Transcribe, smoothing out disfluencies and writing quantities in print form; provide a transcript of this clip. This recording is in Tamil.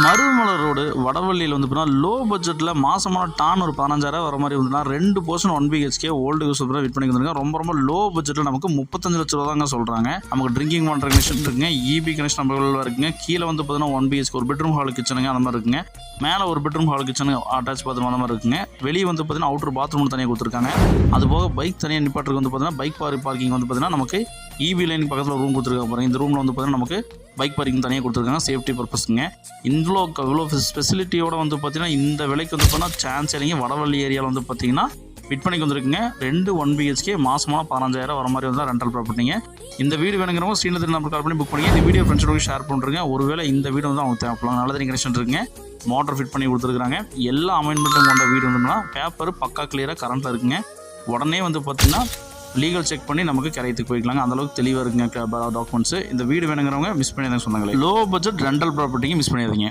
மருதமலை ரோடு வடவள்ளியில் வந்து பார்த்தீங்கன்னா லோ பட்ஜெட்டில் மாசமான டான் ஒரு 15,000 வர மாதிரி வந்துன்னா 2 போர்ஷன் 1 BHK ஓல்டு யூஸ் விற்பனைக்கு வந்துருக்காங்க. ரொம்ப லோ பட்ஜெட்டில் நமக்கு 35 லட்ச ரூபா தாங்க சொல்கிறாங்க. நமக்கு ட்ரிங்கிங் வாட்டர் கனெக்ஷன் இருக்குங்க, EB கனெக்ஷன் நம்ம இருக்குங்க. கீழே வந்து பார்த்தீங்கன்னா 1 BHK ஒரு பெட்ரூம் ஹால் கிச்சனுங்க அந்த மாதிரி இருக்குங்க. மேலே ஒரு bedroom hall kitchen attach bathroom அந்த மாதிரி இருக்குங்க. வெளியே வந்து பார்த்தீங்கன்னா அவுட்டர் பாத்ரூம் தனியாக கொடுத்துருக்காங்க. அது போக பைக் தனியாக நிப்பாட்டுக்கு வந்து பார்த்தீங்கன்னா பைக் பார்க்கிங் வந்து பார்த்தீங்கன்னா நமக்கு EB லைன் பக்கத்தில் ரூம் கொடுத்துருக்காங்க பாருங்க. இந்த ரூமில் வந்து பார்த்தீங்கன்னா நமக்கு பைக் பார்க்கிங் தனியாக கொடுத்துருக்காங்க சேஃப்டி பர்பஸ்க்குங்க. இவ்வளோ ஃபெசிலிட்டியோட வந்து பார்த்தீங்கன்னா இந்த விலைக்கு வந்து பார்த்தீங்கன்னா சான்ஸ் இல்லைங்க. வடவள்ளி ஏரியாவில் வந்து பார்த்தீங்கன்னா விற்பனைக்கு வந்துருக்குங்க. 2 1 BHK மாசமான 15,000 வர மாதிரி வந்து ரெண்டல் ப்ராப்பர்ட்டிங்க. இந்த வீடு வேணுங்கிறவங்க ஸ்ரீநகர் நம்பர் கால் பண்ணி புக் பண்ணிங்க. இந்த வீடியோ ஃப்ரெண்ட்ஸோட ஷேர் பண்ணுறேங்க. ஒருவேளை இந்த வீடு வந்து அவங்க தேவைப்படலாம். நல்ல தண்ணி கனெக்ஷன் இருக்குங்க, மோட்டர் ஃபிட் பண்ணி கொடுத்துருக்காங்க. எல்லா அமெண்ட்மெண்ட்டும் கொண்ட வீடு வந்துன்னா பேப்பர் பக்கா கிளியராக கரண்ட்டில் இருக்குங்க. உடனே வந்து பார்த்தீங்கன்னா லீகல் செக் பண்ணி நமக்கு கரையத்துக்கு போய்க்கலாங்க. அந்தளவுக்கு தெளிவாக இருக்குங்க டாக்குமெண்ட்ஸ். இந்த வீடு வேணுங்கிறவங்க மிஸ் பண்ணிடுங்க சொன்னாங்களே. லோ பட்ஜெட் ரெண்டல் ப்ராப்பர்ட்டிங்க மிஸ் பண்ணிடுங்க.